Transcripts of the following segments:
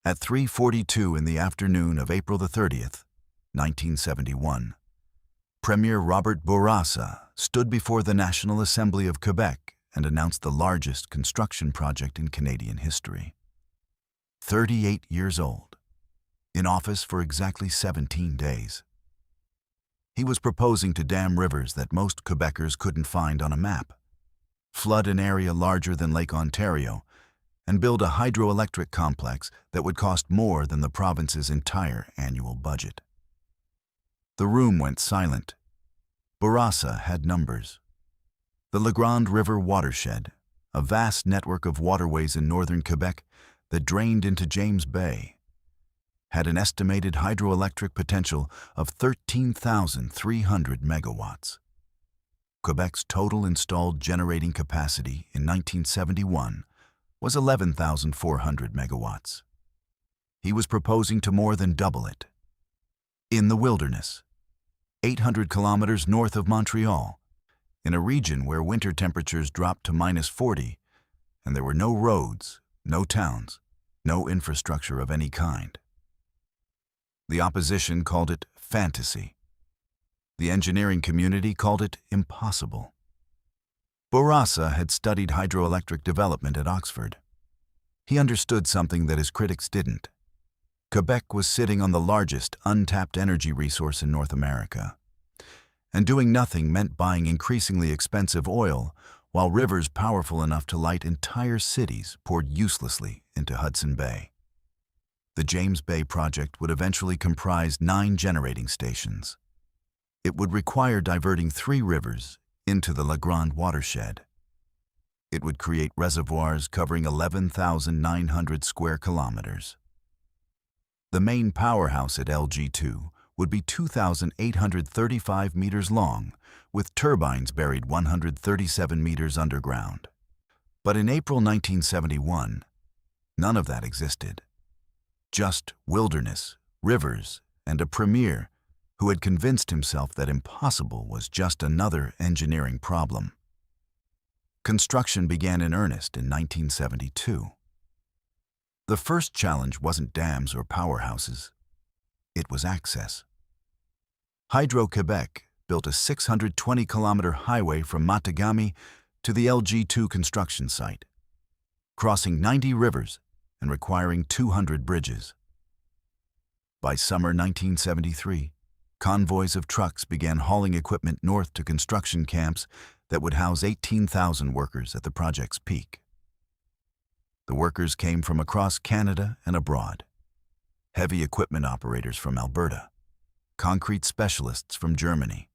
At 3:42 in the afternoon of April the 30th, 1971, Premier Robert Bourassa stood before the National Assembly of Quebec and announced the largest construction project in Canadian history. 38 years old, in office for exactly 17 days. He was proposing to dam rivers that most Quebecers couldn't find on a map, flood an area larger than Lake Ontario, and build a hydroelectric complex that would cost more than the province's entire annual budget. The room went silent. Bourassa had numbers. The Grande River watershed, a vast network of waterways in northern Quebec that drained into James Bay, had an estimated hydroelectric potential of 13,300 megawatts. Quebec's total installed generating capacity in 1971 was 11,400 megawatts. He was proposing to more than double it. In the wilderness, 800 kilometers north of Montreal, in a region where winter temperatures dropped to -40, and there were no roads, no towns, no infrastructure of any kind. The opposition called it fantasy. The engineering community called it impossible. Bourassa had studied hydroelectric development at Oxford. He understood something that his critics didn't. Quebec was sitting on the largest untapped energy resource in North America. And doing nothing meant buying increasingly expensive oil, while rivers powerful enough to light entire cities poured uselessly into Hudson Bay. The James Bay project would eventually comprise 9 generating stations. It would require diverting 3 rivers into the La Grande watershed. It would create reservoirs covering 11,900 square kilometers. The main powerhouse at LG2 would be 2,835 meters long, with turbines buried 137 meters underground. But in April 1971, none of that existed. Just wilderness, rivers, and a premier who had convinced himself that impossible was just another engineering problem. Construction began in earnest in 1972. The first challenge wasn't dams or powerhouses. It was access. Hydro-Québec built a 620-kilometer highway from Matagami to the LG2 construction site, crossing 90 rivers and requiring 200 bridges. By summer 1973, convoys of trucks began hauling equipment north to construction camps that would house 18,000 workers at the project's peak. The workers came from across Canada and abroad. Heavy equipment operators from Alberta, concrete specialists from Germany,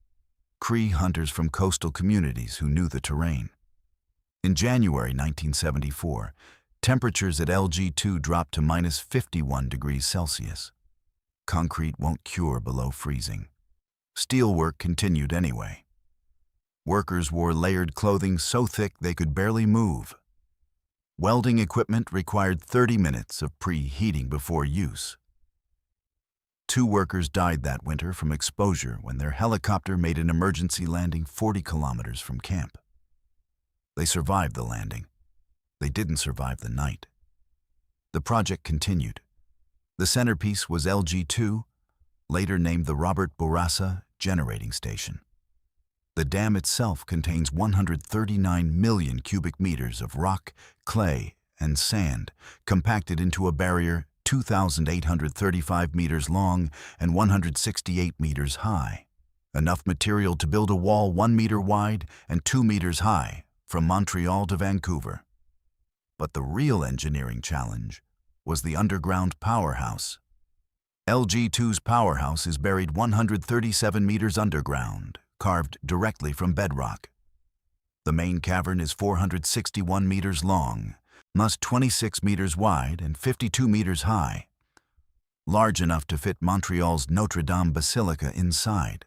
Cree hunters from coastal communities who knew the terrain. In January 1974, temperatures at LG2 dropped to -51 degrees Celsius. Concrete won't cure below freezing. Steelwork continued anyway. Workers wore layered clothing so thick they could barely move. Welding equipment required 30 minutes of preheating before use. 2 workers died that winter from exposure when their helicopter made an emergency landing 40 kilometers from camp. They survived the landing. They didn't survive the night. The project continued. The centerpiece was LG2, later named the Robert Bourassa Generating Station. The dam itself contains 139 million cubic meters of rock, clay, and sand, compacted into a barrier 2,835 meters long and 168 meters high, enough material to build a wall 1 meter wide and 2 meters high from Montreal to Vancouver. But the real engineering challenge was the underground powerhouse. LG2's powerhouse is buried 137 meters underground, carved directly from bedrock. The main cavern is 461 meters long, thus 26 meters wide and 52 meters high, large enough to fit Montreal's Notre Dame Basilica inside.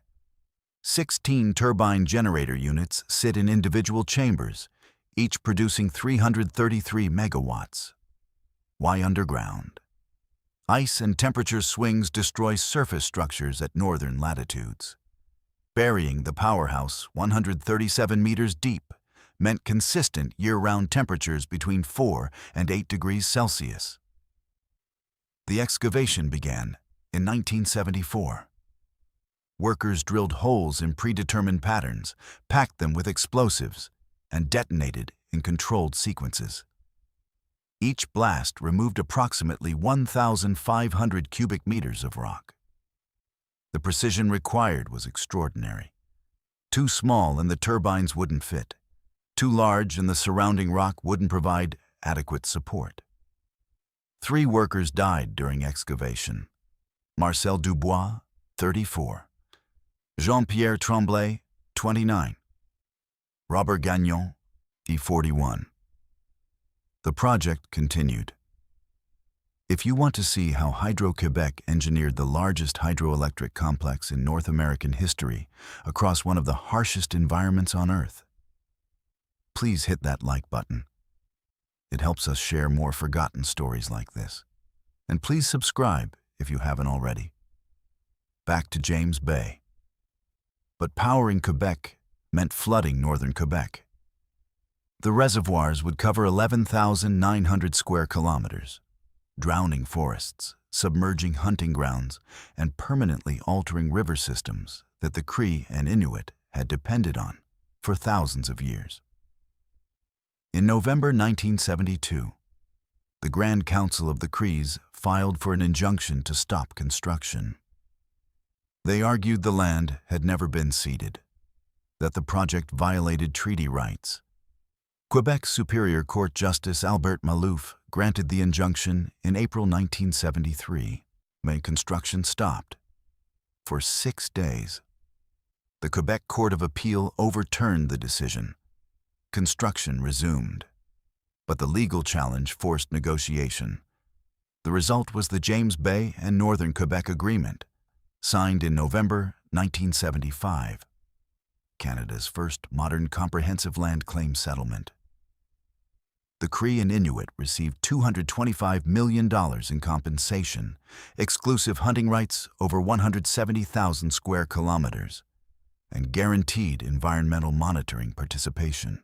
16 turbine generator units sit in individual chambers, each producing 333 megawatts. Why underground? Ice and temperature swings destroy surface structures at northern latitudes. Burying the powerhouse 137 meters deep meant consistent year-round temperatures between 4 and 8 degrees Celsius. The excavation began in 1974. Workers drilled holes in predetermined patterns, packed them with explosives, and detonated in controlled sequences. Each blast removed approximately 1,500 cubic meters of rock. The precision required was extraordinary. Too small and the turbines wouldn't fit. Too large and the surrounding rock wouldn't provide adequate support. 3 workers died during excavation. Marcel Dubois, 34. Jean-Pierre Tremblay, 29. Robert Gagnon, 41. The project continued. If you want to see how Hydro-Québec engineered the largest hydroelectric complex in North American history across one of the harshest environments on Earth, please hit that like button. It helps us share more forgotten stories like this. And please subscribe if you haven't already. Back to James Bay. But powering Quebec meant flooding northern Quebec. The reservoirs would cover 11,900 square kilometers, drowning forests, submerging hunting grounds, and permanently altering river systems that the Cree and Inuit had depended on for thousands of years. In November 1972, the Grand Council of the Crees filed for an injunction to stop construction. They argued the land had never been ceded, that the project violated treaty rights. Quebec's Superior Court Justice Albert Malouf granted the injunction in April 1973, when construction stopped. For 6 days, the Quebec Court of Appeal overturned the decision. Construction resumed, but the legal challenge forced negotiation. The result was the James Bay and Northern Quebec Agreement, signed in November 1975, Canada's first modern comprehensive land claim settlement. The Cree and Inuit received $225 million in compensation, exclusive hunting rights over 170,000 square kilometers, and guaranteed environmental monitoring participation.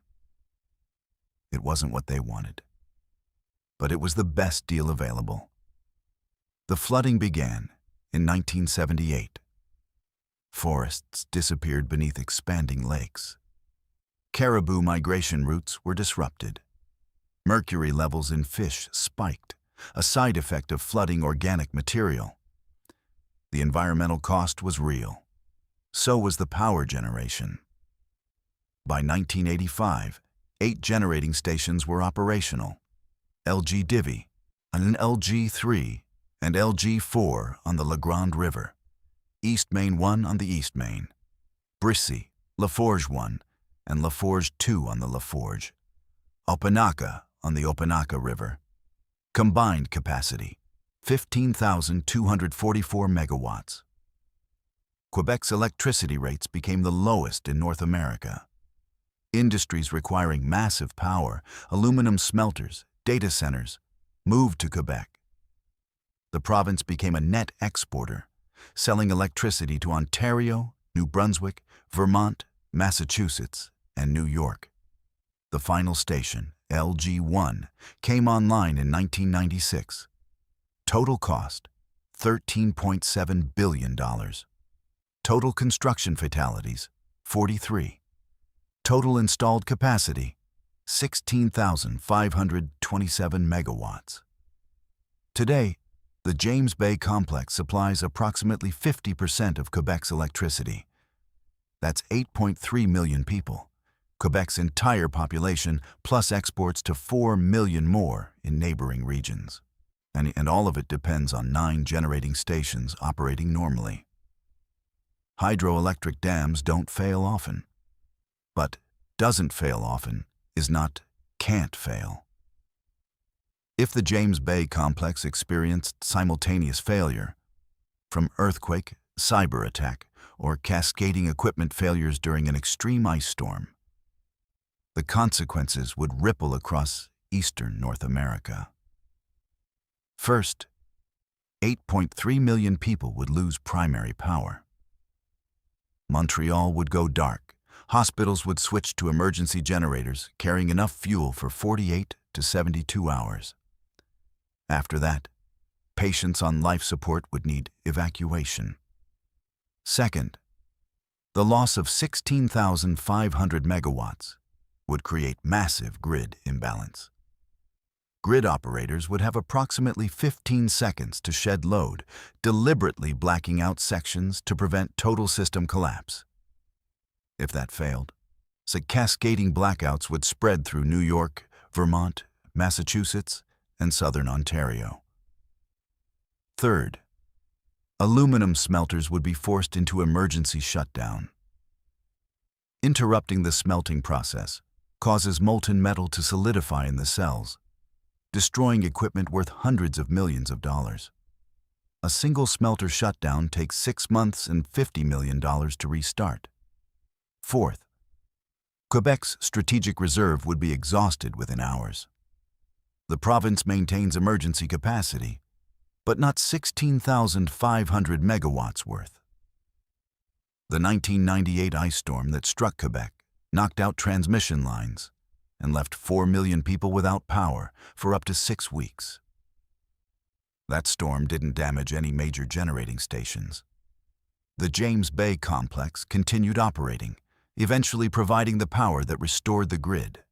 It wasn't what they wanted, but it was the best deal available. The flooding began in 1978. Forests disappeared beneath expanding lakes. Caribou migration routes were disrupted. Mercury levels in fish spiked, a side effect of flooding organic material. The environmental cost was real. So was the power generation. By 1985, 8 generating stations were operational: LG Divvy, an LG3, and LG4 on the Grande River, East Main 1 on the East Main, Brissy, Laforge 1, and Laforge 2 on the Laforge, Opanaka on the Opanaka River. Combined capacity, 15,244 megawatts. Quebec's electricity rates became the lowest in North America. Industries requiring massive power, aluminum smelters, data centers, moved to Quebec. The province became a net exporter, selling electricity to Ontario, New Brunswick, Vermont, Massachusetts, and New York. The final station, LG1, came online in 1996. Total cost, $13.7 billion. Total construction fatalities, 43. Total installed capacity, 16,527 megawatts. Today, the James Bay Complex supplies approximately 50% of Quebec's electricity. That's 8.3 million people, Quebec's entire population, plus exports to 4 million more in neighboring regions. And all of it depends on 9 generating stations operating normally. Hydroelectric dams don't fail often. But doesn't fail often is not can't fail. If the James Bay Complex experienced simultaneous failure, from earthquake, cyber attack, or cascading equipment failures during an extreme ice storm, the consequences would ripple across eastern North America. First, 8.3 million people would lose primary power. Montreal would go dark. Hospitals would switch to emergency generators carrying enough fuel for 48 to 72 hours. After that, Patients on life support would need evacuation. Second, the loss of 16,500 megawatts would create massive grid imbalance. Grid operators would have approximately 15 seconds to shed load, deliberately blacking out sections to prevent total system collapse. If that failed, cascading blackouts would spread through New York, Vermont, Massachusetts, and southern Ontario. Third, aluminum smelters would be forced into emergency shutdown. Interrupting the smelting process causes molten metal to solidify in the cells, destroying equipment worth hundreds of millions of dollars. A single smelter shutdown takes 6 months and $50 million to restart. Fourth, Quebec's strategic reserve would be exhausted within hours. The province maintains emergency capacity, but not 16,500 megawatts worth. The 1998 ice storm that struck Quebec knocked out transmission lines and left 4 million people without power for up to 6 weeks. That storm didn't damage any major generating stations. The James Bay Complex continued operating, eventually providing the power that restored the grid.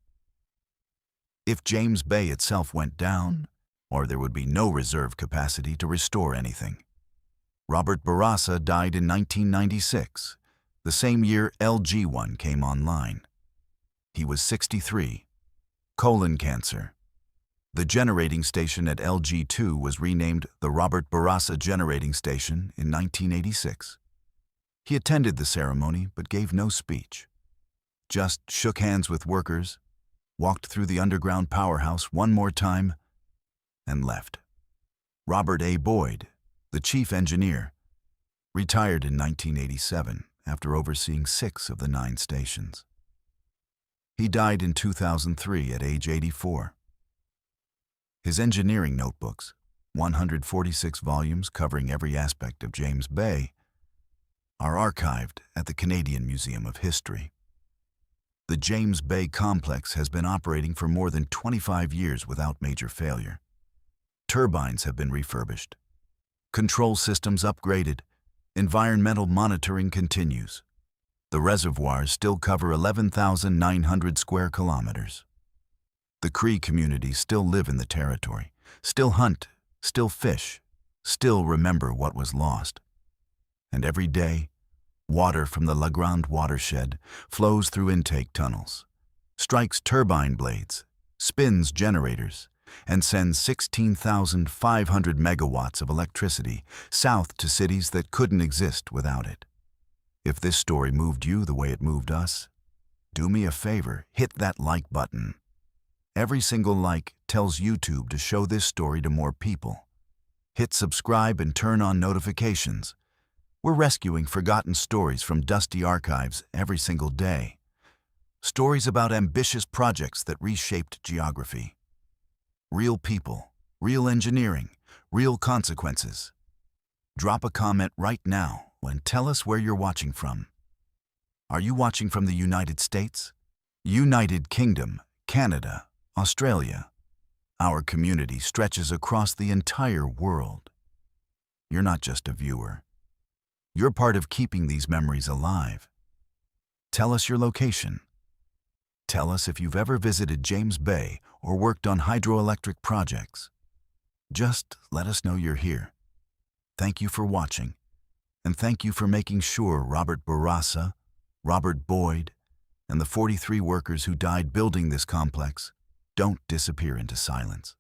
If James Bay itself went down, or there would be no reserve capacity to restore anything. Robert Bourassa died in 1996, the same year LG1 came online. He was 63, colon cancer. The generating station at LG2 was renamed the Robert Bourassa Generating Station in 1986. He attended the ceremony but gave no speech. Just shook hands with workers, walked through the underground powerhouse one more time, and left. Robert A. Boyd, the chief engineer, retired in 1987 after overseeing 6 of the 9 stations. He died in 2003 at age 84. His engineering notebooks, 146 volumes covering every aspect of James Bay, are archived at the Canadian Museum of History. The James Bay Complex has been operating for more than 25 years without major failure. Turbines have been refurbished, control systems upgraded, environmental monitoring continues. The reservoirs still cover 11,900 square kilometers. The Cree communities still live in the territory, still hunt, still fish, still remember what was lost. And every day, water from the La Grande watershed flows through intake tunnels, strikes turbine blades, spins generators, and sends 16,500 megawatts of electricity south to cities that couldn't exist without it. If this story moved you the way it moved us, do me a favor, hit that like button. Every single like tells YouTube to show this story to more people. Hit subscribe and turn on notifications. We're rescuing forgotten stories from dusty archives every single day. Stories about ambitious projects that reshaped geography. Real people, real engineering, real consequences. Drop a comment right now and tell us where you're watching from. Are you watching from the United States, United Kingdom, Canada, Australia? Our community stretches across the entire world. You're not just a viewer. You're part of keeping these memories alive. Tell us your location. Tell us if you've ever visited James Bay or worked on hydroelectric projects. Just let us know you're here. Thank you for watching, and thank you for making sure Robert Bourassa, Robert Boyd, and the 43 workers who died building this complex don't disappear into silence.